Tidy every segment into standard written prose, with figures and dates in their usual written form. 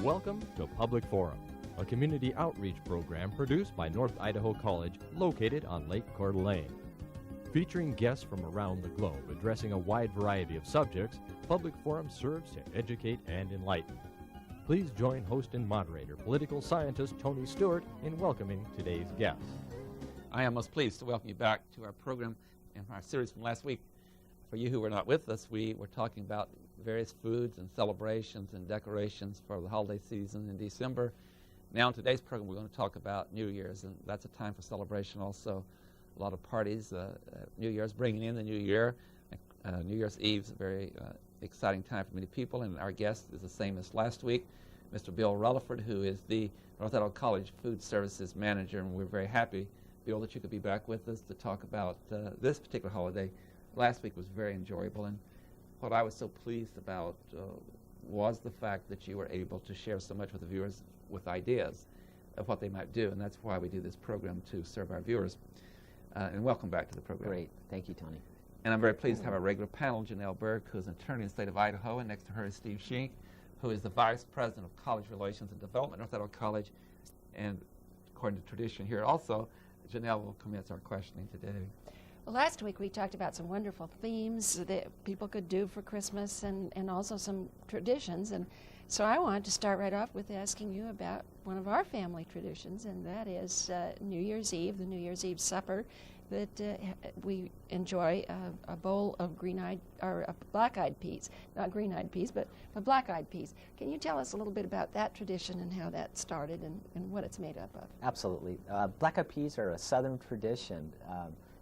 Welcome to Public Forum, a community outreach program produced by North Idaho College located on Lake Coeur d'Alene. Featuring guests from around the globe addressing a wide variety of subjects, Public Forum serves to educate and enlighten. Please join host and moderator, political scientist Tony Stewart, in welcoming today's guests. I am most pleased to welcome you back to our program and our series from last week. For you who were not with us, we were talking about various foods and celebrations and decorations for the holiday season in December. Now in today's program we're going to talk about New Year's, and that's a time for celebration also. A lot of parties, New Year's, bringing in the new year. New Year's Eve is a very exciting time for many people, and our guest is the same as last week, Mr. Bill Rutherford, who is the North Idaho College Food Services Manager, and we're very happy, Bill, that you could be back with us to talk about this particular holiday. Last week was very enjoyable, and what I was so pleased about was the fact that you were able to share so much with the viewers with ideas of what they might do, and that's why we do this program, to serve our viewers. And welcome back to the program. Great. Thank you, Tony. And I'm very pleased to have our regular panel, Janelle Berg, who's an attorney in the state of Idaho, and next to her is Steve Schenck, who is the Vice President of College Relations and Development at North Idaho College. And according to tradition here also, Janelle will commence our questioning today. Well, last week we talked about some wonderful themes that people could do for Christmas and also some traditions. And so I wanted to start right off with asking you about one of our family traditions, and that is New Year's Eve, the New Year's Eve supper that we enjoy a bowl of black-eyed peas, not green-eyed peas, but black-eyed peas. Can you tell us a little bit about that tradition and how that started and what it's made up of? Absolutely. Black-eyed peas are a southern tradition.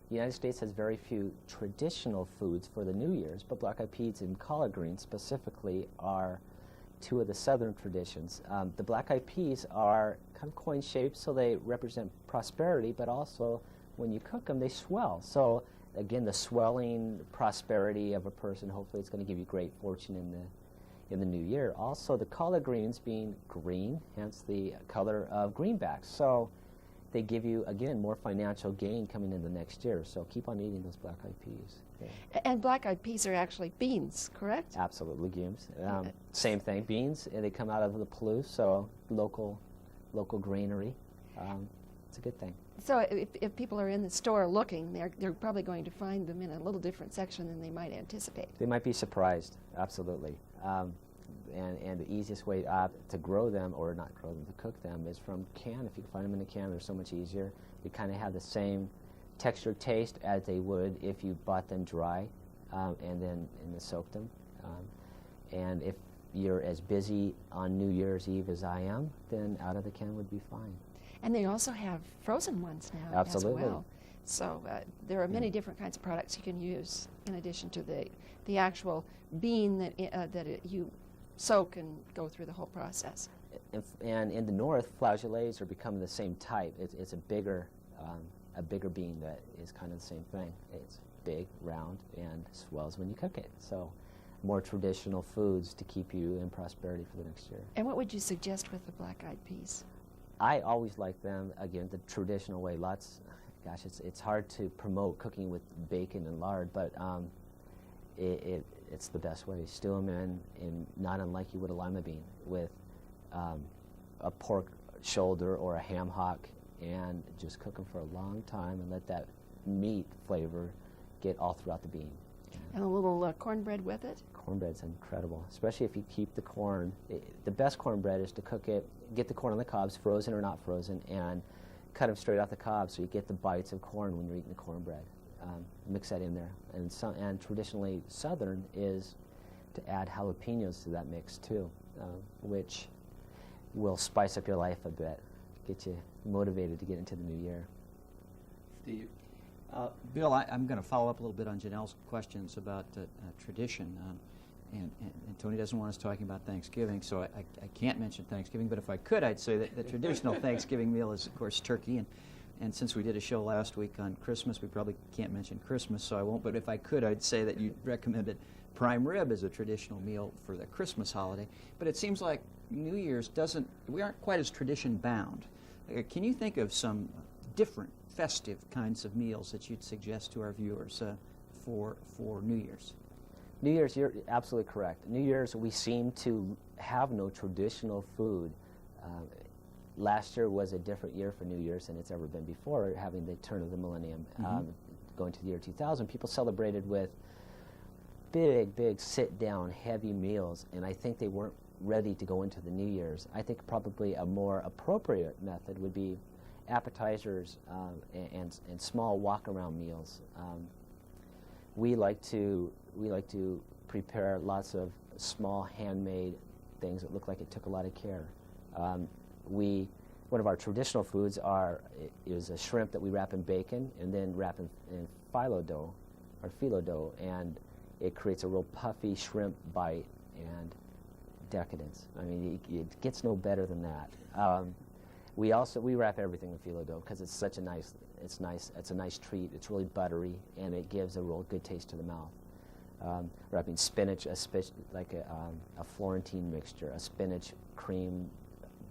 The United States has very few traditional foods for the New Year's, but black-eyed peas and collard greens specifically are two of the southern traditions. The black-eyed peas are kind of coin-shaped, so they represent prosperity, but also when you cook them, they swell. So again, the swelling prosperity of a person, hopefully it's going to give you great fortune in the new year. Also, the collard greens being green, hence the color of greenbacks. So they give you, again, more financial gain coming in the next year. So keep on eating those black-eyed peas. Yeah. And black-eyed peas are actually beans, correct? Absolutely, legumes. Same thing, beans. They come out of the Palouse, so local granary. It's a good thing. So if people are in the store looking, they're probably going to find them in a little different section than they might anticipate. They might be surprised, absolutely. And the easiest way to grow them, or not grow them, to cook them, is from can. If you can find them in a can, they're so much easier. They kind of have the same texture, taste as they would if you bought them dry and then soaked them. And if you're as busy on New Year's Eve as I am, then out of the can would be fine. And they also have frozen ones now Absolutely. as well. So there are many different kinds of products you can use in addition to the actual bean that you soak and go through the whole process. And in the north, flageolets are becoming the same type. It's a bigger bean that is kind of the same thing. It's big, round, and swells when you cook it. So more traditional foods to keep you in prosperity for the next year. And what would you suggest with the black-eyed peas? I always like them, again, the traditional way. It's hard to promote cooking with bacon and lard, but it's the best way. Stew them in not unlike you would a lima bean, with a pork shoulder or a ham hock, and just cook them for a long time and let that meat flavor get all throughout the bean. And a little cornbread with it? Cornbread's incredible, especially if you keep the corn. The best cornbread is to cook it, get the corn on the cobs, frozen or not frozen, and cut them straight off the cob so you get the bites of corn when you're eating the cornbread. Mix that in there. And traditionally Southern is to add jalapenos to that mix too, which will spice up your life a bit, get you motivated to get into the new year. Steve? Bill, I'm going to follow up a little bit on Janelle's questions about tradition. And Tony doesn't want us talking about Thanksgiving, so I can't mention Thanksgiving, but if I could, I'd say that the traditional Thanksgiving meal is, of course, turkey. And since we did a show last week on Christmas, we probably can't mention Christmas, so I won't. But if I could, I'd say that you recommended prime rib as a traditional meal for the Christmas holiday. But it seems like New Year's we aren't quite as tradition-bound. Can you think of some different festive kinds of meals that you'd suggest to our viewers for New Year's? New Year's, you're absolutely correct. New Year's, we seem to have no traditional food. Last year was a different year for New Year's than it's ever been before, having the turn of the millennium. Going to the year 2000, people celebrated with big sit-down, heavy meals, and I think they weren't ready to go into the New Year's. I think probably a more appropriate method would be appetizers and small walk-around meals. We like to prepare lots of small handmade things that look like it took a lot of care. One of our traditional foods is a shrimp that we wrap in bacon and then wrap in phyllo dough, and it creates a real puffy shrimp bite and decadence. I mean, it gets no better than that. We wrap everything in phyllo dough because it's a nice treat. It's really buttery and it gives a real good taste to the mouth. Wrapping spinach, like a Florentine mixture, a spinach cream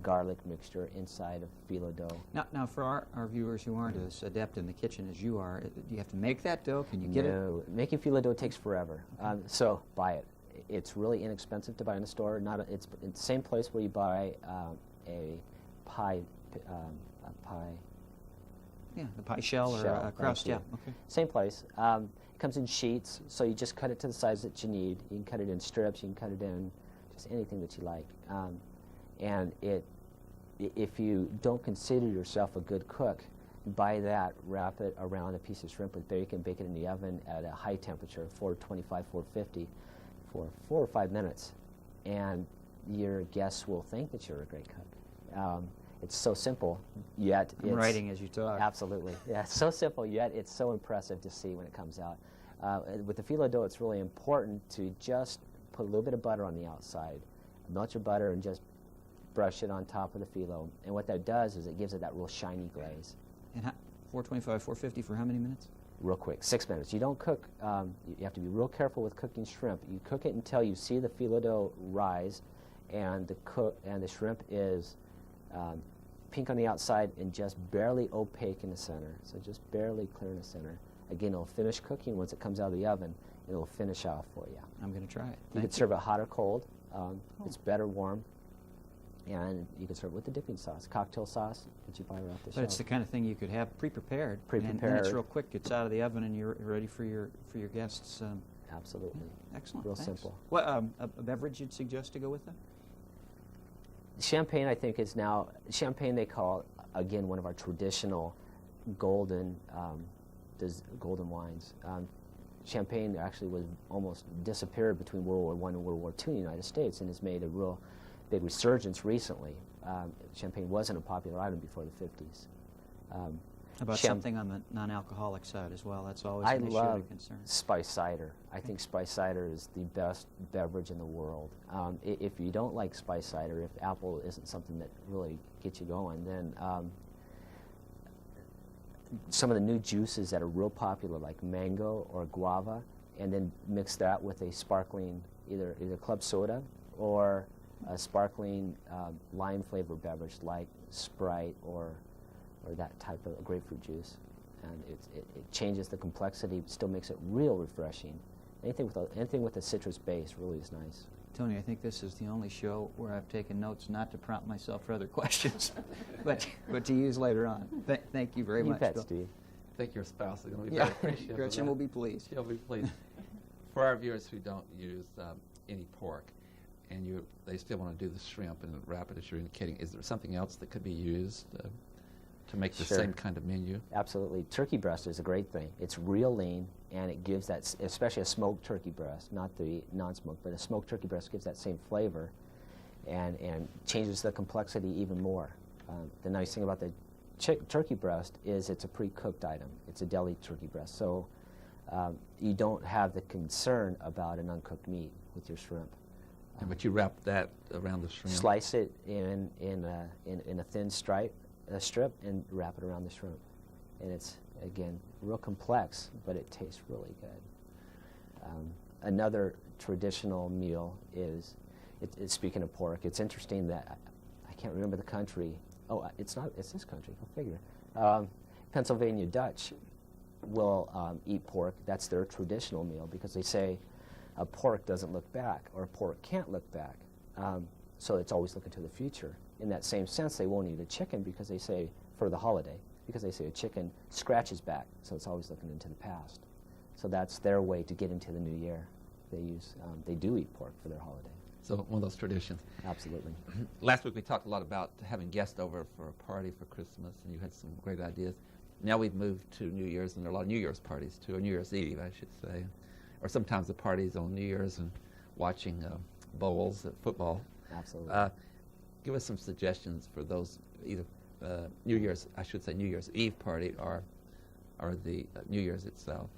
garlic mixture inside of phyllo dough. Now for our viewers who aren't as adept in the kitchen as you are, do you have to make that dough? Can you get it? No, making phyllo dough takes forever. So buy it. It's really inexpensive to buy in the store. It's in the same place where you buy a pie. Yeah, the pie shell or a crust. Yeah, okay. Same place. It comes in sheets, so you just cut it to the size that you need. You can cut it in strips. You can cut it in just anything that you like. And if you don't consider yourself a good cook, buy that, wrap it around a piece of shrimp with bacon, bake it in the oven at a high temperature, 425, 450, for 4 or 5 minutes, and your guests will think that you're a great cook. It's so simple, yet I'm writing as you talk. Absolutely. Yeah, it's so simple, yet it's so impressive to see when it comes out. With the phyllo dough, it's really important to just put a little bit of butter on the outside. Melt your butter and just brush it on top of the phyllo. And what that does is it gives it that real shiny glaze. And 425, 450 for how many minutes? Real quick, 6 minutes. You don't cook, you have to be real careful with cooking shrimp. You cook it until you see the phyllo dough rise and the shrimp is pink on the outside and just barely opaque in the center. So just barely clear in the center. Again, it'll finish cooking once it comes out of the oven. It'll finish off for you. I'm going to try it. You could serve it hot or cold. It's better warm. And you can serve it with the dipping sauce, cocktail sauce that you buy right off the shelf. But it's the kind of thing you could have pre-prepared. And it's real quick. It's out of the oven and you're ready for your guests. Absolutely. Yeah, excellent. Real Thanks. simple. What a beverage you'd suggest to go with that? Champagne, I think, is now champagne. They call again one of our traditional golden wines. Champagne actually was almost disappeared between World War I and World War II in the United States, and has made a real big resurgence recently. Champagne wasn't a popular item before the 50s. How about something on the non-alcoholic side as well? That's always an issue of concern. Spice cider. I think spice cider is the best beverage in the world. If you don't like spice cider, if apple isn't something that really gets you going, then some of the new juices that are real popular, like mango or guava, and then mix that with a sparkling, either club soda or a sparkling lime-flavored beverage like Sprite or that type of grapefruit juice, and it changes the complexity, still makes it real refreshing. Anything with a citrus base really is nice. Tony, I think this is the only show where I've taken notes not to prompt myself for other questions, but to use later on. Thank you very much, bet, Bill. Steve. I think your spouse is going to be very appreciative. Gretchen will be pleased. She'll be pleased. For our viewers who don't use any pork, and they still want to do the shrimp and wrap it as you're indicating, is there something else that could be used to make the same kind of menu? Absolutely. Turkey breast is a great thing. It's real lean, and it gives that, especially a smoked turkey breast, not the non-smoked, but a smoked turkey breast gives that same flavor and changes the complexity even more. The nice thing about the turkey breast is it's a pre-cooked item. It's a deli turkey breast, so you don't have the concern about an uncooked meat with your shrimp. But you wrap that around the shrimp? Slice it in a thin strip and wrap it around the shrimp. And it's, again, real complex, but it tastes really good. Another traditional meal is, speaking of pork, it's interesting that I can't remember the country. Oh, it's this country, go figure. Pennsylvania Dutch will eat pork. That's their traditional meal because they say A pork doesn't look back, or a pork can't look back. So it's always looking to the future. In that same sense, they won't eat a chicken because they say, for the holiday, because they say a chicken scratches back, so it's always looking into the past. So that's their way to get into the new year. They do eat pork for their holiday. So one of those traditions. Absolutely. Last week we talked a lot about having guests over for a party for Christmas, and you had some great ideas. Now we've moved to New Year's, and there are a lot of New Year's parties too, or New Year's Eve, I should say. Or sometimes the parties on New Year's and watching bowls at football. Absolutely. Give us some suggestions for those, either New Year's Eve party or the New Year's itself.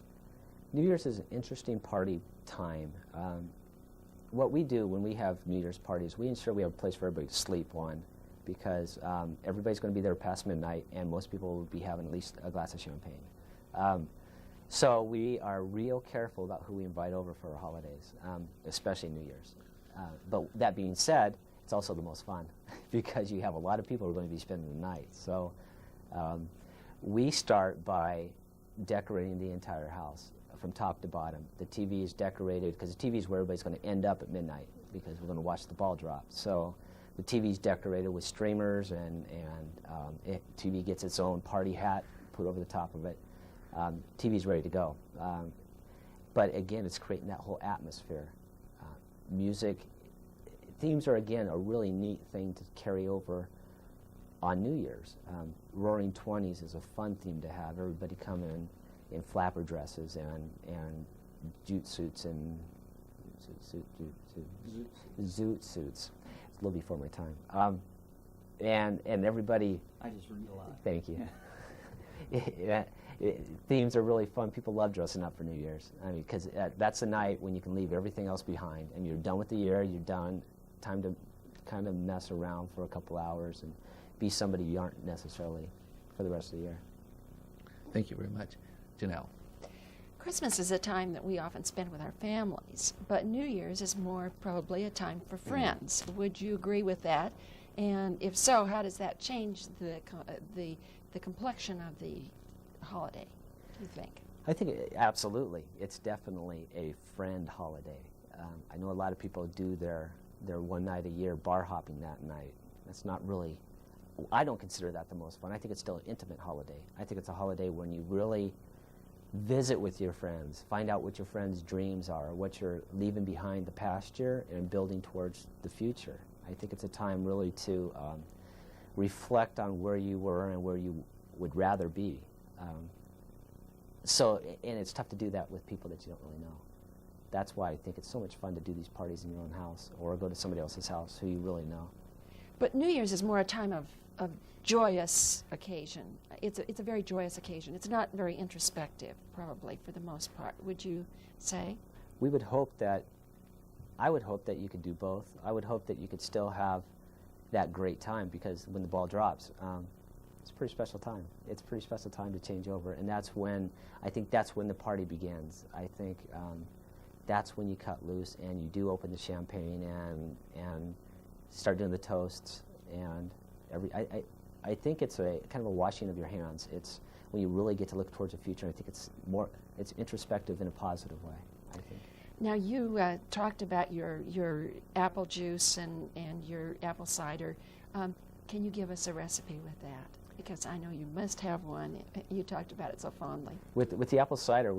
New Year's is an interesting party time. What we do when we have New Year's parties, we ensure we have a place for everybody to sleep on, because everybody's going to be there past midnight, and most people will be having at least a glass of champagne. So we are real careful about who we invite over for our holidays, especially New Year's. But that being said, it's also the most fun because you have a lot of people who are going to be spending the night. So we start by decorating the entire house from top to bottom. The TV is decorated because the TV is where everybody's going to end up at midnight because we're going to watch the ball drop. So the TV is decorated with streamers, and TV gets its own party hat put over the top of it. TV's ready to go. But again, it's creating that whole atmosphere. Music, themes are, again, a really neat thing to carry over on New Year's. Roaring 20s is a fun theme to have. Everybody come in flapper dresses and jute suits and zoot suits. It's a little before my time. And everybody... I just realized. Thank you. Themes are really fun. People love dressing up for New Year's. I mean, because that's the night when you can leave everything else behind, and you're done with the year. You're done. Time to kind of mess around for a couple hours and be somebody you aren't necessarily for the rest of the year. Thank you very much. Janelle. Christmas is a time that we often spend with our families, but New Year's is more probably a time for friends. Would you agree with that? And if so, how does that change the complexion of the holiday, do you think? I think absolutely. It's definitely a friend holiday. I know a lot of people do their one night a year bar hopping that night. That's not really, I don't consider that the most fun. I think it's still an intimate holiday. I think it's a holiday when you really visit with your friends, find out what your friends' dreams are, what you're leaving behind the past year and building towards the future. I think it's a time really to reflect on where you were and where you would rather be. And it's tough to do that with people that you don't really know. That's why I think it's so much fun to do these parties in your own house or go to somebody else's house who you really know. But New Year's is more a time of joyous occasion. It's a very joyous occasion. It's not very introspective, probably, for the most part. Would you say? I would hope that you could do both. I would hope that you could still have that great time, because when the ball drops, it's a pretty special time. It's a pretty special time to change over, and that's when the party begins. I think that's when you cut loose and you do open the champagne and start doing the toasts, and I think it's a kind of a washing of your hands. It's when you really get to look towards the future. I think it's introspective in a positive way, I think. Now, you talked about your apple juice and your apple cider. Can you give us a recipe with that? Because I know you must have one. You talked about it so fondly. With the apple cider,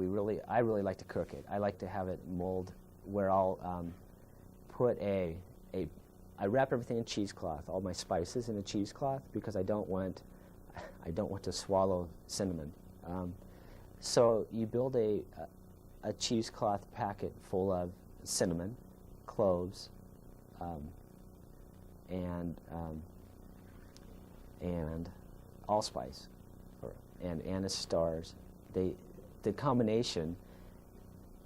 I really like to cook it. I like to have it mulled where I'll put I wrap everything in cheesecloth, all my spices in a cheesecloth, because I don't want to swallow cinnamon. So you build a cheesecloth packet full of cinnamon, cloves, and allspice, and anise stars. The combination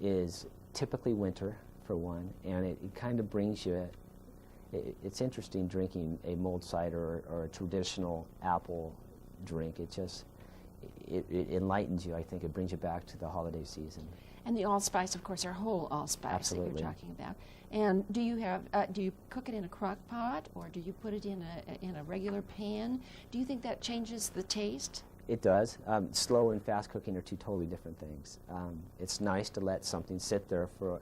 is typically winter, for one, and it kind of brings you. It's interesting drinking a mulled cider or a traditional apple drink. It enlightens you. I think it brings you back to the holiday season. And the allspice, of course, our whole allspice Absolutely. that you're talking about. And do you cook it in a crock pot, or do you put it in a regular pan? Do you think that changes the taste? It does. Slow and fast cooking are two totally different things. It's nice to let something sit there for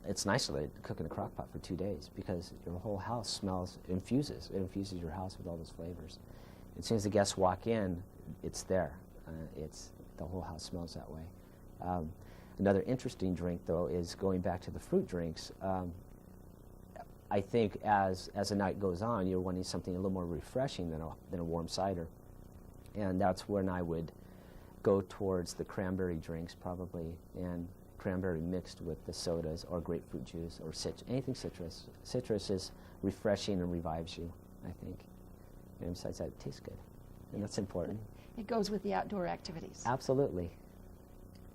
it's nice to cook in a crock pot for 2 days because your whole house infuses your house with all those flavors. As soon as the guests walk in, it's there. The whole house smells that way. Another interesting drink, though, is going back to the fruit drinks. I think as the night goes on, you're wanting something a little more refreshing than a warm cider. And that's when I would go towards the cranberry drinks probably, and cranberry mixed with the sodas or grapefruit juice or anything citrus. Citrus is refreshing and revives you, I think. And besides that, it tastes good. And that's important. It goes with the outdoor activities. Absolutely.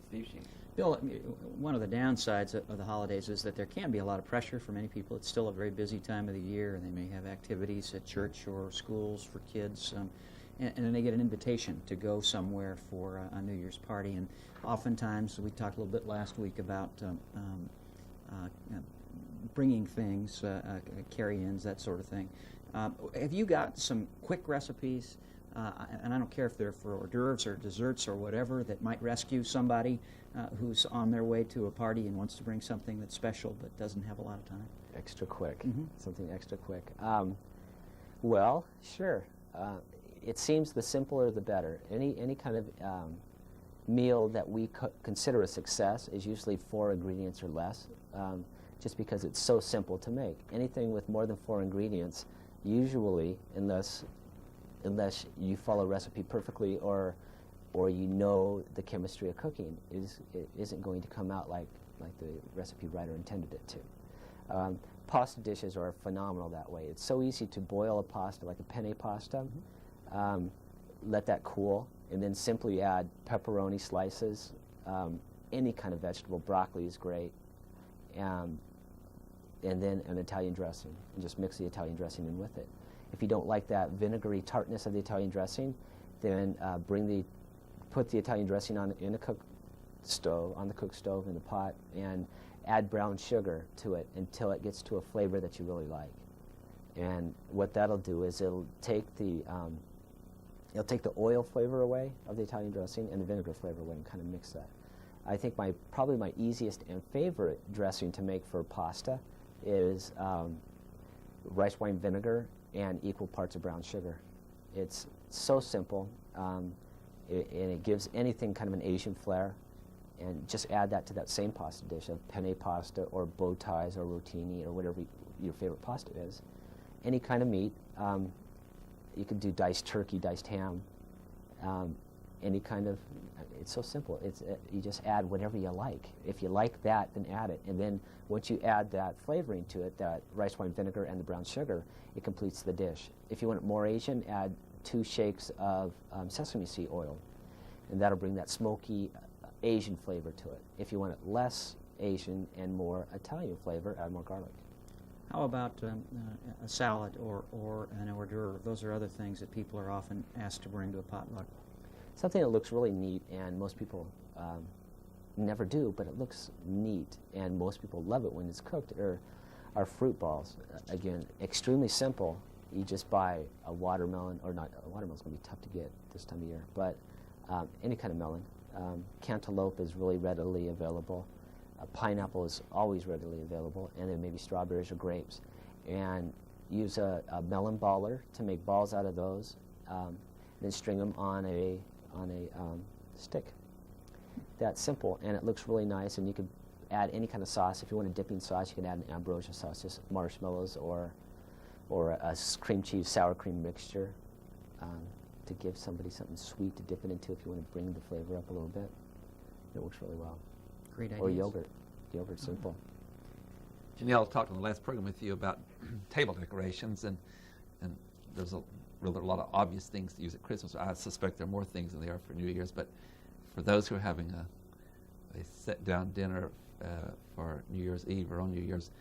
Steve Sheen. Bill, one of the downsides of the holidays is that there can be a lot of pressure for many people. It's still a very busy time of the year, and they may have activities at church or schools for kids, and then they get an invitation to go somewhere for a New Year's party. And oftentimes, we talked a little bit last week about bringing things, carry-ins, that sort of thing. Have you got some quick recipes? And I don't care if they're for hors d'oeuvres or desserts or whatever that might rescue somebody who's on their way to a party and wants to bring something that's special but doesn't have a lot of time. Extra quick. Mm-hmm. Something extra quick. Well, sure. It seems the simpler the better. Any kind of meal that we consider a success is usually 4 ingredients or less, just because it's so simple to make. Anything with more than 4 ingredients, usually, unless you follow a recipe perfectly or you know the chemistry of cooking, isn't going to come out like the recipe writer intended it to. Pasta dishes are phenomenal that way. It's so easy to boil a pasta like a penne pasta, let that cool, and then simply add pepperoni slices, any kind of vegetable. Broccoli is great, and then an Italian dressing, and just mix the Italian dressing in with it. If you don't like that vinegary tartness of the Italian dressing, then put the Italian dressing on the cook stove in the pot, and add brown sugar to it until it gets to a flavor that you really like. And what that'll do is it'll take the oil flavor away of the Italian dressing and the vinegar flavor away, and kind of mix that. I think probably my easiest and favorite dressing to make for pasta is rice wine vinegar and equal parts of brown sugar. It's so simple, and it gives anything kind of an Asian flair. And just add that to that same pasta dish of penne pasta or bow ties or rotini or whatever your favorite pasta is. Any kind of meat. You could do diced turkey, diced ham, any kind of. It's so simple. You just add whatever you like. If you like that, then add it. And then once you add that flavoring to it, that rice wine vinegar and the brown sugar, it completes the dish. If you want it more Asian, add 2 shakes of sesame seed oil, and that'll bring that smoky Asian flavor to it. If you want it less Asian and more Italian flavor, add more garlic. How about a salad or an hors d'oeuvre? Those are other things that people are often asked to bring to a potluck. Something that looks really neat, and most people never do, but it looks neat, and most people love it when it's cooked, are fruit balls. Again, extremely simple. You just buy a watermelon, or not, a watermelon's going to be tough to get this time of year, but any kind of melon. Cantaloupe is really readily available. Pineapple is always readily available, and then maybe strawberries or grapes. And use a melon baller to make balls out of those, then string them on a stick. That's simple, and it looks really nice, and you could add any kind of sauce. If you want a dipping sauce, you can add an ambrosia sauce, just marshmallows or a cream cheese sour cream mixture. To give somebody something sweet to dip it into if you want to bring the flavor up a little bit. It works really well. Great idea. Or yogurt. Yogurt's simple. Janelle talked on the last program with you about table decorations, and there's a lot of obvious things to use at Christmas. I suspect there are more things than there are for New Year's, but for those who are having a sit-down dinner for New Year's Eve or on New Year's,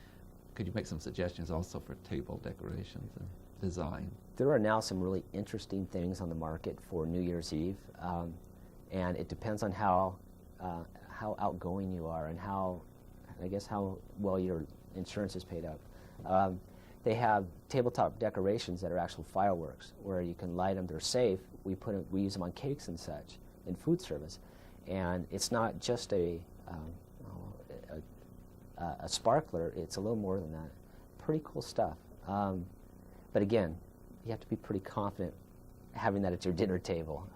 could you make some suggestions also for table decorations and design? There are now some really interesting things on the market for New Year's Eve, and it depends on how outgoing you are and how well your insurance is paid up. They have tabletop decorations that are actual fireworks, where you can light them. They're safe. We use them on cakes and such in food service, and it's not just a a sparkler, it's a little more than that. Pretty cool stuff. But again, you have to be pretty confident having that at your dinner table.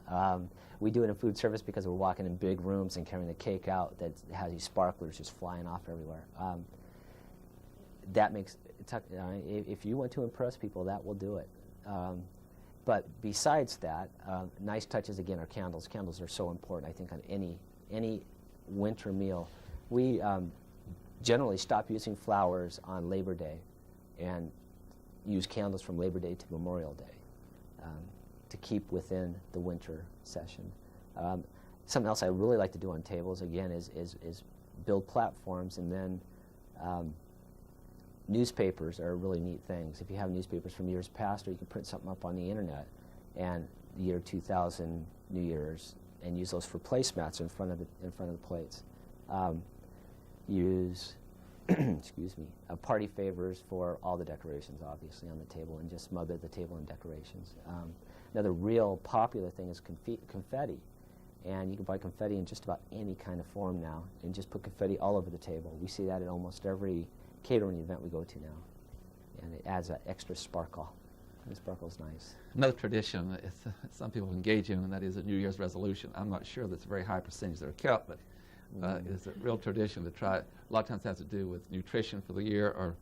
We do it in food service because we're walking in big rooms and carrying the cake out that has these sparklers just flying off everywhere. That makes, if you want to impress people, that will do it. But besides that, nice touches again are candles. Candles are so important, I think, on any winter meal. We generally stop using flowers on Labor Day and use candles from Labor Day to Memorial Day to keep within the winter session. Something else I really like to do on tables, again, is build platforms, and then newspapers are really neat things. If you have newspapers from years past, or you can print something up on the internet, and the year 2000 New Year's, and use those for placemats in front of the plates. Use excuse me, party favors for all the decorations, obviously, on the table, and just smother the table in decorations. Another real popular thing is confetti. And you can buy confetti in just about any kind of form now, and just put confetti all over the table. We see that at almost every catering event we go to now. And it adds an extra sparkle. The sparkle's nice. Another tradition some people engage in, and that is a New Year's resolution. I'm not sure that's a very high percentage that are kept, but it's a real tradition to try. A lot of times it has to do with nutrition for the year, or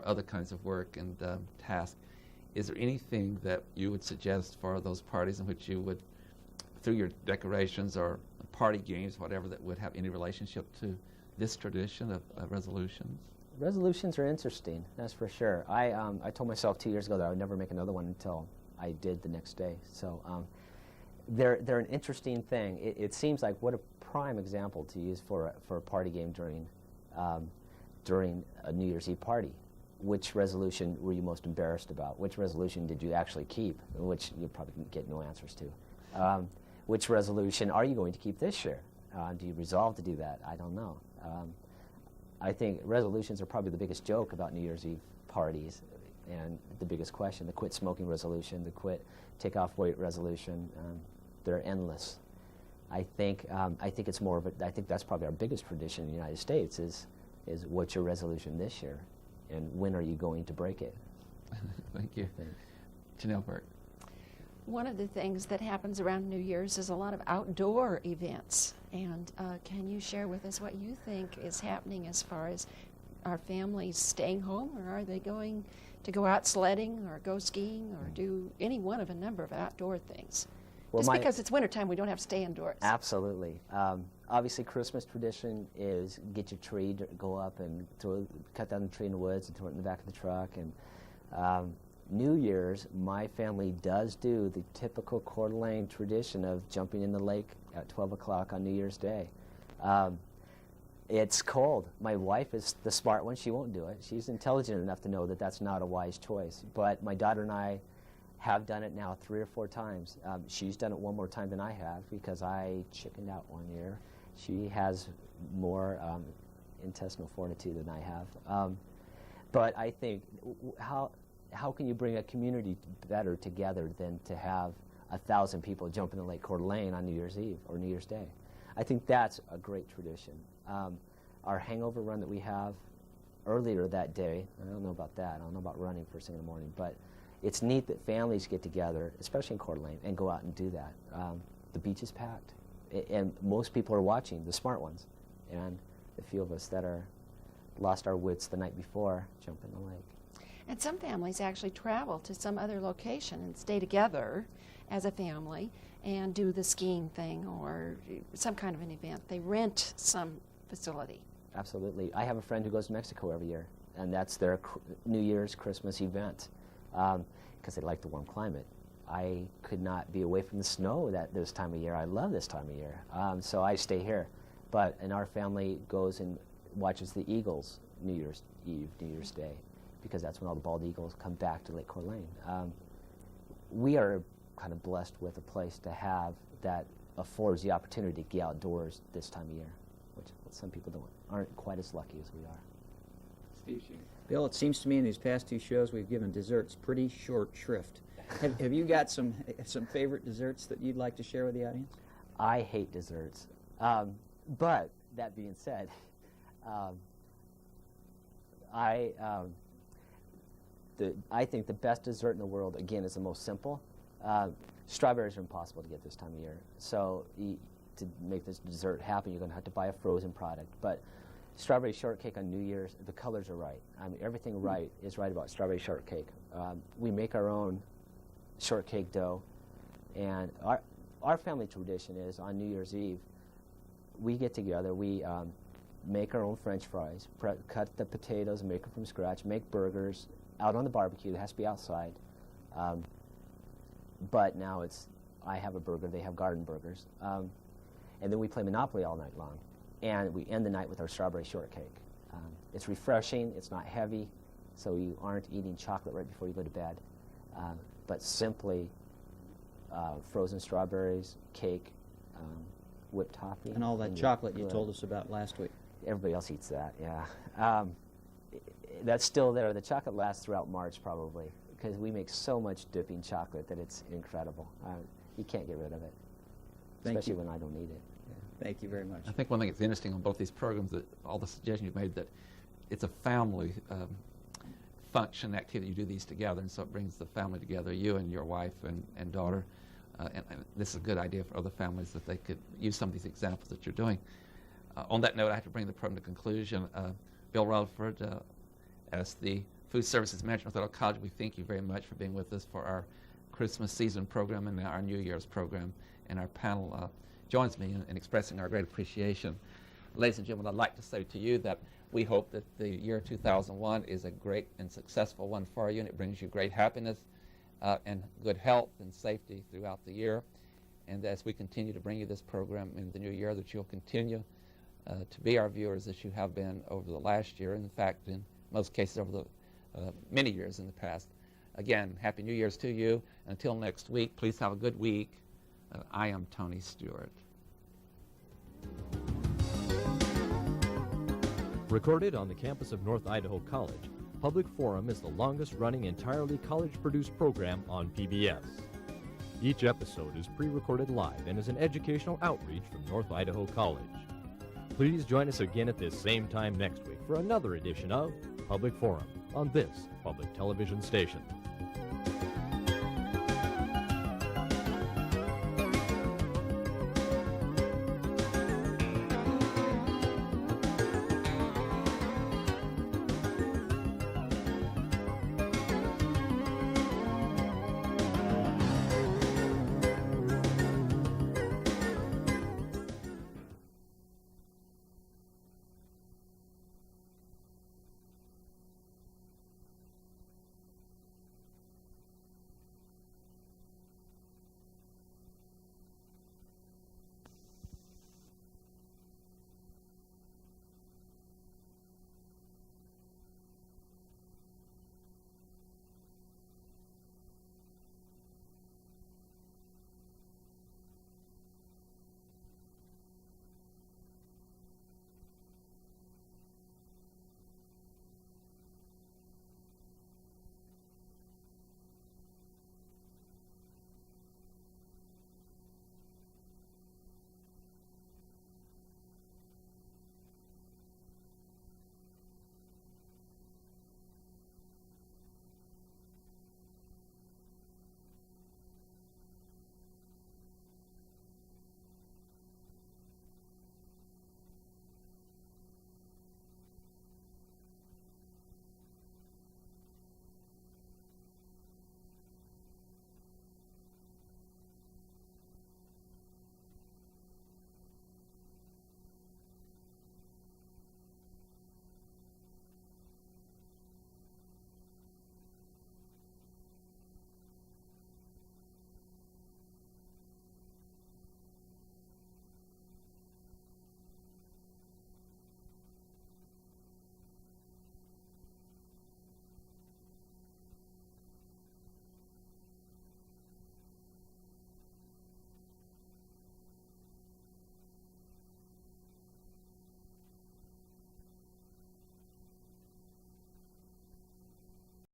other kinds of work and tasks. Is there anything that you would suggest for those parties in which you would, through your decorations or party games, whatever, that would have any relationship to this tradition of resolutions? Resolutions are interesting, that's for sure. I told myself 2 years ago that I would never make another one until I did the next day. So they're an interesting thing. It seems like what a prime example to use for a party game during a New Year's Eve party. Which resolution were you most embarrassed about? Which resolution did you actually keep? Which you probably get no answers to. Which resolution are you going to keep this year? Do you resolve to do that? I don't know. I think resolutions are probably the biggest joke about New Year's Eve parties, and the biggest question. The quit smoking resolution, the quit take off weight resolution. They're endless. I think it's more of a. I think that's probably our biggest tradition in the United States is what's your resolution this year, and when are you going to break it? Thank you, Janelle Burke. One of the things that happens around New Year's is a lot of outdoor events. And can you share with us what you think is happening as far as our families staying home, or are they going to go out sledding or go skiing or do any one of a number of outdoor things? Well, just because it's wintertime, we don't have to stay indoors. Absolutely. Obviously, Christmas tradition is get your tree, go up and cut down the tree in the woods and throw it in the back of the truck. And New Year's, my family does do the typical Coeur d'Alene tradition of jumping in the lake at 12 o'clock on New Year's Day. It's cold. My wife is the smart one. She won't do it. She's intelligent enough to know that that's not a wise choice. But my daughter and I have done it now 3 or 4 times. She's done it one more time than I have because I chickened out one year. She has more intestinal fortitude than I have. But I think how can you bring a community better together than to have 1,000 people jump in the Lake Coeur d'Alene on New Year's Eve or New Year's Day? I think that's a great tradition. Our hangover run that we have earlier that day, I don't know about that. I don't know about running first thing in the morning, but it's neat that families get together, especially in Coeur d'Alene, and go out and do that. The beach is packed, and most people are watching, the smart ones, and the few of us that are lost our wits the night before jump in the lake. And some families actually travel to some other location and stay together as a family and do the skiing thing or some kind of an event. They rent some facility. Absolutely. I have a friend who goes to Mexico every year, and that's their New Year's Christmas event because they like the warm climate. I could not be away from the snow this time of year. I love this time of year, so I stay here. But and our family goes and watches the Eagles New Year's Eve, New Year's Day, because that's when all the bald eagles come back to Lake Coeur d'Alene. We are kind of blessed with a place to have that affords the opportunity to get outdoors this time of year, which some people aren't quite as lucky as we are. Steve Sheen. Bill, it seems to me in these past 2 shows we've given desserts pretty short shrift. Have you got some favorite desserts that you'd like to share with the audience? I hate desserts. But that being said, I think the best dessert in the world, again, is the most simple. Strawberries are impossible to get this time of year. So to make this dessert happen, you're going to have to buy a frozen product. But strawberry shortcake on New Year's, the colors are right. I mean, everything right is right about strawberry shortcake. We make our own shortcake dough. And our family tradition is on New Year's Eve, we get together, we make our own French fries, cut the potatoes and make them from scratch, make burgers out on the barbecue. It has to be outside. But now I have a burger, they have garden burgers. And then we play Monopoly all night long. And we end the night with our strawberry shortcake. It's refreshing, it's not heavy, so you aren't eating chocolate right before you go to bed. But simply frozen strawberries, cake, whipped topping. And all that chocolate you told us about last week. Everybody else eats that, yeah. That's still there. The chocolate lasts throughout March probably, because we make so much dipping chocolate that it's incredible. You can't get rid of it, especially when I don't need it. Yeah. Thank you very much. I think one thing that's interesting on both these programs, that all the suggestions you've made, that it's a family function activity. You do these together, and so it brings the family together, you and your wife and daughter. And this is a good idea for other families, that they could use some of these examples that you're doing. On that note, I have to bring the program to conclusion. Bill Rutherford, as the Food Services Manager at North Idaho College, we thank you very much for being with us for our Christmas season program and our New Year's program. And our panel joins me in expressing our great appreciation. Ladies and gentlemen, I'd like to say to you that we hope that the year 2001 is a great and successful one for you, and it brings you great happiness and good health and safety throughout the year. And as we continue to bring you this program in the new year, that you'll continue to be our viewers as you have been over the last year. In fact, in most cases over the many years in the past. Again, Happy New Year's to you. Until next week, please have a good week. I am Tony Stewart. Recorded on the campus of North Idaho College, Public Forum is the longest-running entirely college-produced program on PBS. Each episode is pre-recorded live and is an educational outreach from North Idaho College. Please join us again at this same time next week for another edition of Public Forum on this public television station.